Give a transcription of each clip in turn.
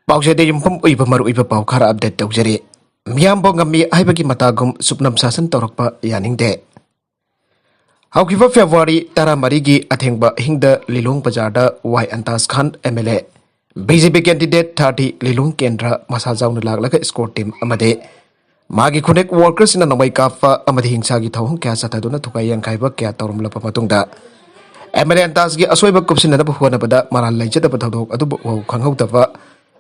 Pausede yumpham uiba maru uiba pau khara update tawjari. Miyambo ngami aibagi matagum supnam sasan tawrakpa yaningde. Haukiba February tara marigi athengba hingda Lilong Bajarda Y Antas Khan MLA. BJP candidate 30 Lilong Kendra masajauna laglaga score team amade. Magi connect workers na namay kafa amade hingsagi thawong kaya sataduna tukayang kaiba kaya tawrumla pamatungda. MLA Antas gi asoiba kupsina na buhuana bada maral laijada batadok adubu khanghaw dava.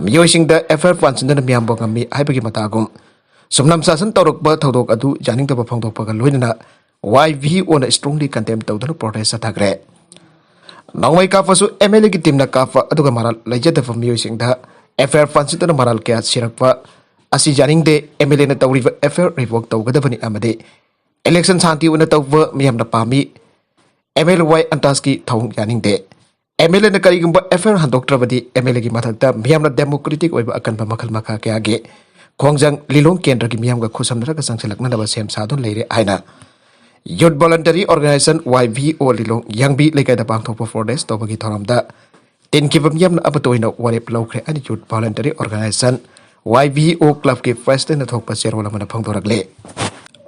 Miyoisingda FR Pansindana Miyambo ngami aibagi matagum. Sumnam sasan tawrukba thawdok adu janingdaba phangdokpaga loinana YV ona strongly condemn tawdana protest athagre. Nangmai kafasu MLA ki team na kafa aduga maral laijadava miyoisingda FR Pansindana maral kaya sirakpa asi janingde MLA na tawriva FR revoke tawgadavani amade election santi una tawwa miyamna pami MLY Antaski thawung janingde. MLA na karigumba FR handoktrabadi MLA ki mathakta miyamna democratic oiba akanba makhal makha kaya ge khongjang Lilong Kendra ki miyamga khusamnaraga sangselakna naba sem sadon leire aina youth voluntary organization YVO Lilong yangbi lekai da pangthokpa protest tobagi thoramda tenkiba miyamna abatoina warep lawkhre ani youth voluntary organization YVO club ki president na thokpa cherwala mana phangdorakle.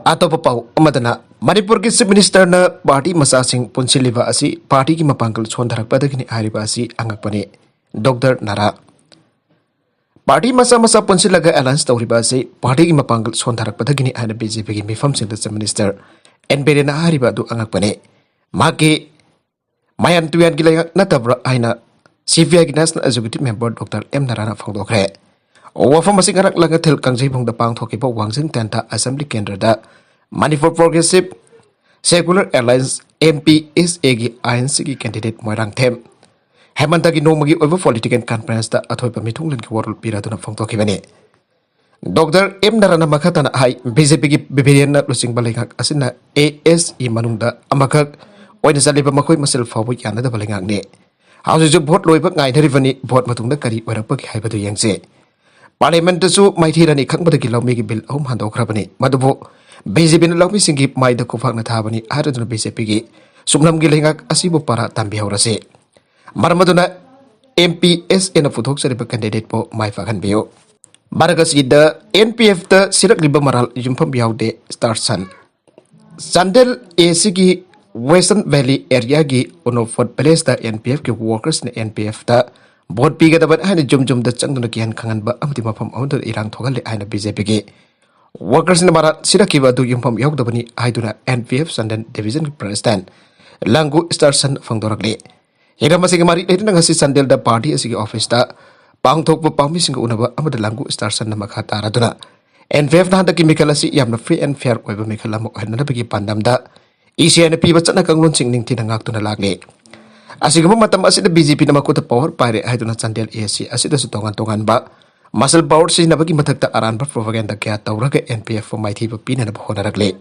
Atau pau amadana Manipur ki Chief Minister na party masasing punsiliba asi party ki mapangkal sondharak padagini hariba asi angakpani Dr. Nara. Party masa punsilaga alliance tawriba asi party ki mapangkal sondharak padagini ana BJP ki mifam sing Chief Minister NBD na hariba du angakpani maki mayan tuyan ki layang natabra aina CVI ki National Executive Member Dr. M. Narana phangdokre. Wafam masing arak laga thil kangjai phongda pangthokiba wangsing tenta assembly kendra da Manipur Progressive Secular Alliance MPSA ki ANC ki candidate Moirang Them Hemanta ki nomagi over political conference da athoipa mithunglen ki warul piraduna phongtokibani. Dr. M. Narana makhatana hai BJP ki bibirian na lusing balingak asina ASE manungda amakak oina saliba makhoi masel fawu yana da balingak ne hauju vote loiba ngai tharibani vote matungda kari oirakpa ki haibadu yangse. Parliament su maithirani khangbadagi lawmi ki bill ahum handokhrabani madubu BJP na lawmi singi maida kufakna thabani haraduna BJP ki sumnam gi lengak asibu para tambi haurase marmaduna MPSA na futhok sariba candidate po mai fakhan biyo baragas ida NPF ta sirak liba maral yumpham yaude star sun Sandel AC ki Western Valley area gi onofot place ta NPF ki workers na NPF ta Bot piga dapat hanya jum da changduna kian kangan ba amti mafam amdo irang thogal le aina BJP ki workers na marat sirakiba du yumpam yauk dabani aiduna NPF Sandan Division President Langgu Starson phangdorak le hira masing mari le nang si Sandel da party asigi office ta pangthok pa pangmi sing unaba amada Langgu Starson na makha taraduna NPF na handa ki mikala si yamna free and fair oiba mikala mo hanna bagi pandam da ECN piba chana kanglon sing ning tinangak tuna lagle. Asigamo matam asida BJP na makuta power pare haiduna Sandel AC asida su tongan ba muscle power si nabagi matakta aran ba propaganda kaya tawraga NPF fo maithi ba pina na bahona ragle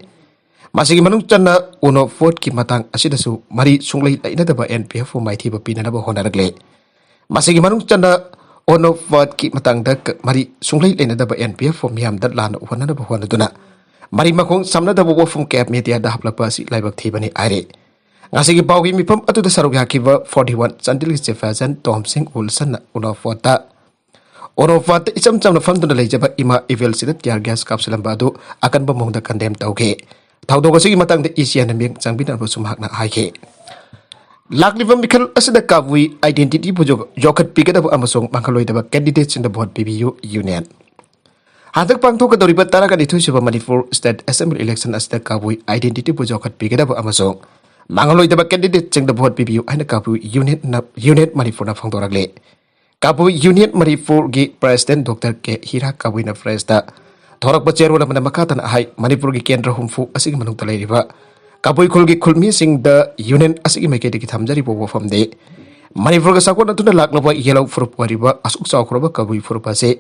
masigi manung channa uno vote ki matang asida su mari sunglai laina da ba NPF fo maithi ba pina na bahona ragle masigi manung channa uno vote ki matang da mari sunglai laina da ba NPF fo miam da lan uhana na bahona duna mari makong samna da bo fum cap media da haplapa si laibak thibani are ngasigi pawgi mipam atu da saruk yakiba 41 Sandil Jefferson Tom Singh Wilson una fota isam na famduna leijaba ima evil sidat yar gas kapsulam badu akan bamong da condemn tauke thawdo gasigi matang da Asia na ming changbina ba sumhak na haike lakliba mikal asida kabui identity pujo jokat pigada ba amasong mangkaloi da candidates in the board PBU union hadak pangtho ka doriba taraga dithu suba Manipur State Assembly election asida kabui identity pujo jokat pigada ba amasong Mangaloi da candidate cheng da vote PBU aina kapu unit Manipur na phangdoragle kapu unit Manipur gi president Dr. K Hira kabu na fresta thorak ba chairwala mana makatan hai Manipur gi kendra humfu asigi manung talai riba kapu khul gi khulmi sing da union asigi meke de thamjari bo fam de Manipur ga sakon atuna lakna ba yellow fruit wariba asuk chawkhroba kabu furupa se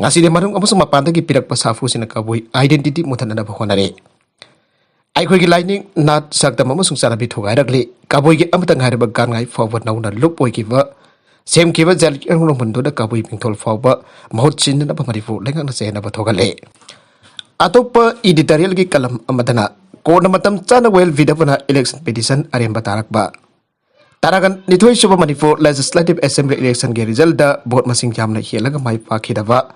ngasi de manung amasung mapanda gi pirak pa safu sina kabu identity muthana na bahonare Aikoi ki lightning nat sakta mama sung sana bi thogai rakli kaboi ki amatang harba gan ngai forward now na look poi ki ba sem ki ba jal ki ang long mundo da kaboi pingthol fawba mahut chin na ba marifu lengang na se na ba thogale atopa editorial ki kalam amadana ko na matam chana well vidapana election petition aremba tarak ba Taragan nithoi suba Manipur Legislative Assembly election ge result da vote masing jamna helaga mai pakhidaba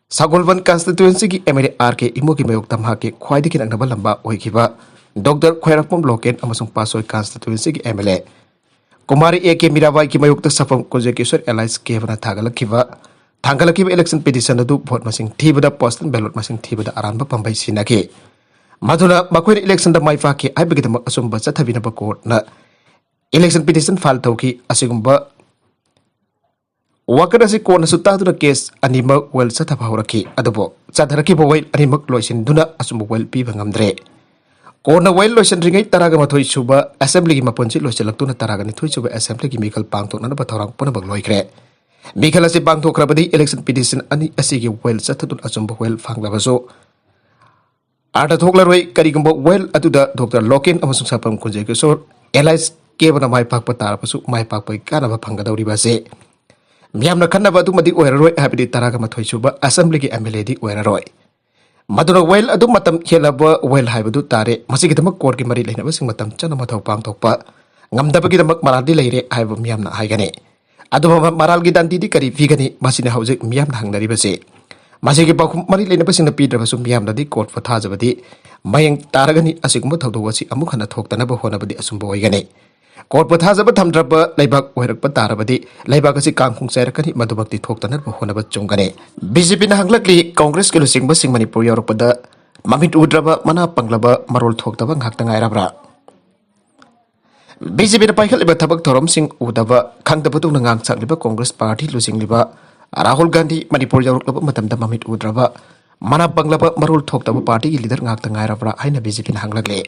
Sagolban constituency ki MLR ke imo ki mayok tamha ke khwaidi ki nangba lamba oikiba Dr. Khwairapom Loken amasung Pasoi constituency ki MLA Kumari AK Mirabai ki mayok ta safam Kozekiswar Alliance ke bana thangalakiba election petition adu vote masing thibada postal ballot masing thibada aranba pambai sinake Maduna makoin election da mai fa ke aibagi da asumba chathabina ba court na election petition file tauki asigumba wakada si kona sutta duna case animak well satha hauraki adubo chadharaki bo well animak loisin duna asumba well pi bangamdre kona well loisin ringai taraga mathoi suba assembly gi maponchi loiselak tuna taraga ni thoi suba assembly gi mikal pangtok na ba thorang pona bag loikre mikal asi pangtok rabadi election petition ani asigi well satha dun asumba well phanglabaso Ada thoklaroi karigumba well atuda Dr. Loken amasung sapam Kozekiswar Alliance ke bana mai pak patar pasu mai pak pai kana ba phangadauri ba se Miamna khanna ba du madi oiraroi habidi taraga mathoi suba assembly ki MLA di oiraroi madura well adu matam khelaba well haibadu tare masigi damak court ki mari leina ba sing matam chana mathau pang thokpa ngamdaba ki damak maradi leire haiba miamna haigane adu maral gi danti di kari figani masina haujek miamna hangnari ba se masigi pakhum mari leina ba sing na pidra ba sum miamna di court fa thajabadi mayang taragani asigumba thawdo wasi amuk hana thoktana ba hona badi asumba oigane court pa thajaba thamdraba leibak oirakpa tarabadi leibak asi kangkhung sairakani madubakti thoktana ba hona ba chungane BJP na hanglakli Congress ke lusing ba sing Manipur yorokpada mamit udraba mana panglaba marol thoktaba ngakta ngairabra BJP na paikhat liba thabak thorom sing udaba khangdaba tung ngang chakliba Congress party lusing liba Rahul Gandhi Manipur yorokba matamda mamit udraba mana panglaba marol thoktaba party ki leader ngakta ngairabra haina BJP na hanglakle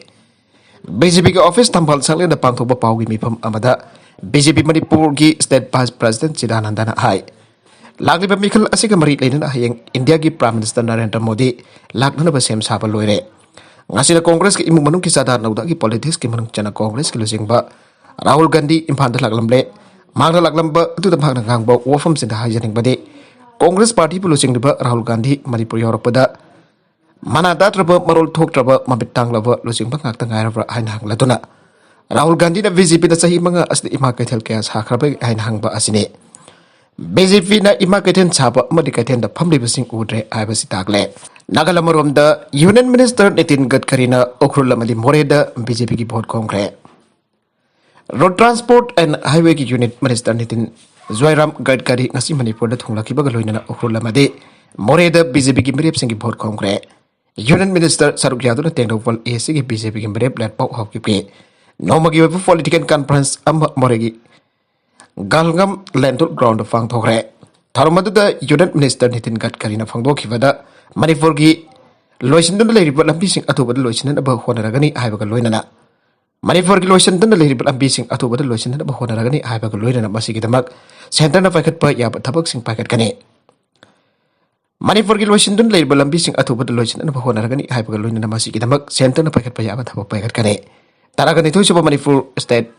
BJP के office तंबल संगले द पांगथोबा पाउगी मिफम अमदा BJP Manipur की state vice president चिदानंदन हाई लागलिबा मिखल असिगा मरि लेना हयेंग इंडिया की प्राइम मिनिस्टर नरेंद्र मोदी लागनब सेम साबा लोइरे ngasina कांग्रेस के इमुंग मनुंग की सादा नौदा की पॉलिटिक्स के मनुंग चना कांग्रेस के लुसिंगबा राहुल गांधी इम्फाल द लागलमले मांगला लागलमबा अतु द भागना गांगबा वफम सिंदा हायजनिंग बदे कांग्रेस पार्टी पुलुसिंगबा राहुल गांधी मणिपुर योरपदा Mana datraba marol thoktraba mabitanglaba losing bangak tangairabra hain hangladuna Rahul Gandhi na BJP na sahi mga asli ima kaithel kaya sakraba hain hangba asine BJP na ima kaithen chaba amadi kaithen da phamli basing udre aibasi tagle Nagala marom da Union Minister Nitin Gadkari na okhrul lamali more da BJP ki vote kongre Road Transport and Highway ki Unit Minister Nitin Zoiram Gadkari ngasi Manipur da thunglaki baga loina okhrul lamade more da BJP ki mirep sing ki vote kongre Union Minister Saruk Yadav na tengdawal AC ki BJP ki mere plat pau hawki pe nomagi webu political conference am moregi galgam landul ground fang thokre tharmadu da Union Minister Nitin Gadkari na phangdo khibada Manipur gi loisin dun leiri lambi sing atubad loisin na ba honaragani haibaga loinana Manipur gi loisin dun leiri lambi sing atubad loisin na ba honaragani haibaga loinana masigi damak center na paket pa ya thabak sing paket kane Manipur ki loisin dun leir balambi sing athu bad loisin na bahona ragani haibaga loina na masi kidamak center na paket paya abath paket kane taraga ni thuisu Manipur state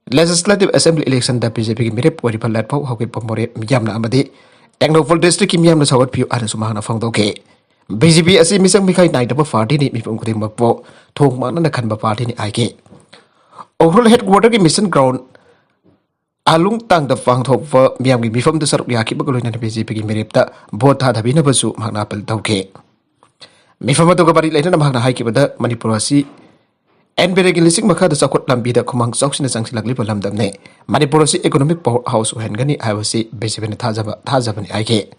legislative assembly election da BJP ki mere pori phalat pau hoke pomore miyam na amadi Tengdawal district ki miyam na sawat piu ana sumahana phangdo ke BJP asi misang mikai nai da party ni mipum kuding makpo thong ma na khanba party ni aike overall headquarter ki mission ground Alung tang da fang thok fa miam gi mifam da saruk yaki bagalo na BJP gi merepta vote tha dhabi na basu magna pel tauke mifam to ga bari leina magna hai ki bada Manipur asi NBR gi lising makha da sakot lambi da khumang chauksina changsilak li balam damne Manipur asi economic power house hen gani hawasi BJP na thajaba ni aike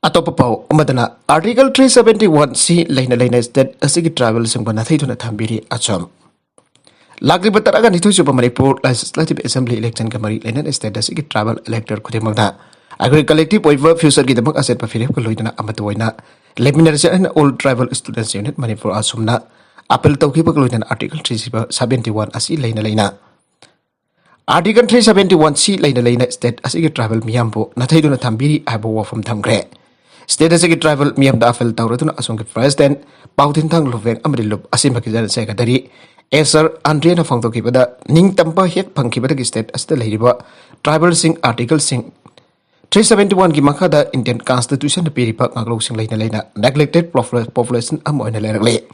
atop pau umadana article 371 c leina state asi gi travel singbana thaiduna thambiri acham Lagri bataraga nithu suba Manipur Legislative Assembly election kamari lenan status ki travel elector khudimagna agri collective over future ki damak asset pa firep ko loina amatoina lemination and all tribal students unit Manipur asumna apel tawki ba loina article 371 asi leina article 371 c leina state asi ki travel miyambo nathaiduna thambiri abo wafam thamgre state asi ki travel miyam da apel tawraduna asung ki president pautin thang loveng amrilup asim ki jan secretary Sir Andre na phangto kibada ning tampa hek phangkibada ki state asta leiriba tribal sing article sing 371 ki makha da Indian constitution na piripa ngaglo sing leina neglected population am oina lerale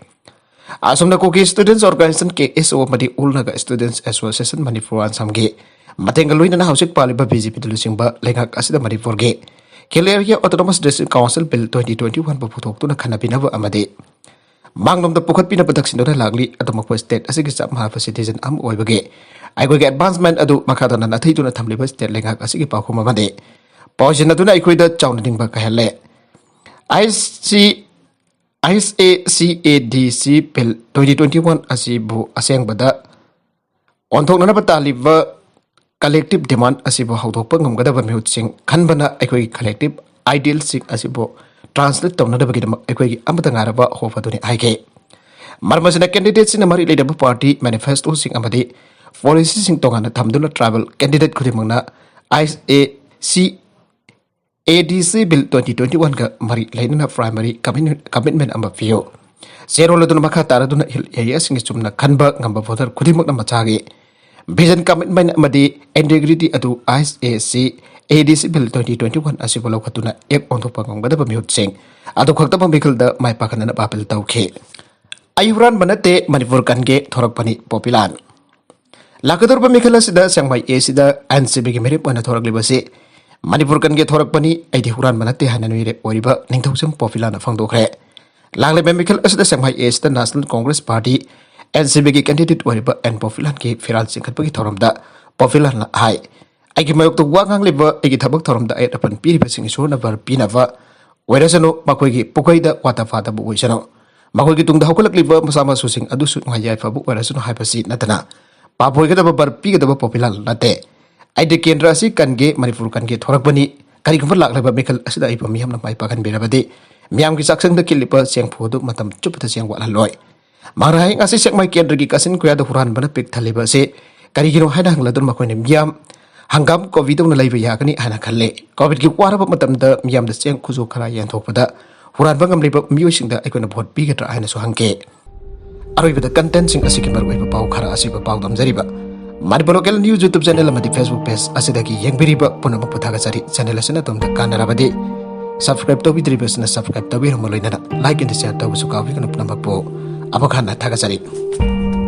asomna ko ki students organization ke SO madi ulnaga students association manipur an samge matenga luina na hausik paliba BJP dulusingba lengak asida manipur ge Keleria Autonomous District Council Bill 2021 baputok tu na kanabinaba amade Mangnam da pukhat pina padak sindora lagli atomako state asigi sap maha citizen am oibage aigo ge advancement adu makada na nathai tu na thamliba state lengak asigi pakhuma made pawjin aduna aikoi da chawna dingba kahelle ISACADC Bill 2021 asibu aseng bada onthok na pataliba collective demand asibu hawdok pa ngamgada ba mihut sing khanbana aikoi collective ideal sing asibu translate tawna da bagidam aikoi amata ngaraba hofaduni aige marmasina candidate sing mari leader party manifesto sing amadi policy sing tongana thamduna travel candidate khudimangna ISACADC Bill 2021 ga mari lainana primary commitment amba fio zero laduna makha taraduna hil area sing chumna khanba ngamba voter khudimakna machagi vision commitment amadi integrity adu ISACADC Bill 2021 asibo lokatuna ek onto pangongada bamihut sing adu khakta pambikal da mai pakana papel tauke ayuran banate manipur kange thorak pani popular lakadur pamikala sida sangmai e sida NCB ge merip wana thorak libase manipur kange thorak pani aidi huran banate hananwire oriba ningthausam popular na phangdokre lagle pamikal asida sangmai e sida National Congress Party NCB ki candidate oriba and popular ki firal singkhatpagi thoramda popular na hai aigi mayok to wangang liba aigi thabak thoramda ay apan piri basing isona bar pinava werasano makoi gi pukoi da wata fata bu oisano makoi gi tungda hokulak liba masama susing adu su ngayai fabu werasano haipasi natana papoi ga da bar pi ga da popular nate aide kendra si kange manipur kange thorak bani kari gumbar lak leba mekal asida ipa miyam na mai pakan berabade miyam ki saksang da kilipa siang phodu matam chupata siang wala loy Marai ngasi sek mai kendra gi kasin kuya da huran bana pik thaliba se kari gino haida hangladun makoi ne miyam hangam covid na laiba yakani hana khalle covid gi waraba matam da miyam da siang khuzu khara yan thokpada huran bangam liba miyo singda aikona bhot pi gatra aina so hangke aroi da content sing asiki mar waiba pau khara asiba pau dam jariba Manipur local news YouTube channel amadi Facebook page asidagi yengbiriba punama puthaga chari channel asina tomda kanarabadi subscribe to bidribasna subscribe to birmoloina like and share to sukawi kana punama po abakhan thaga chari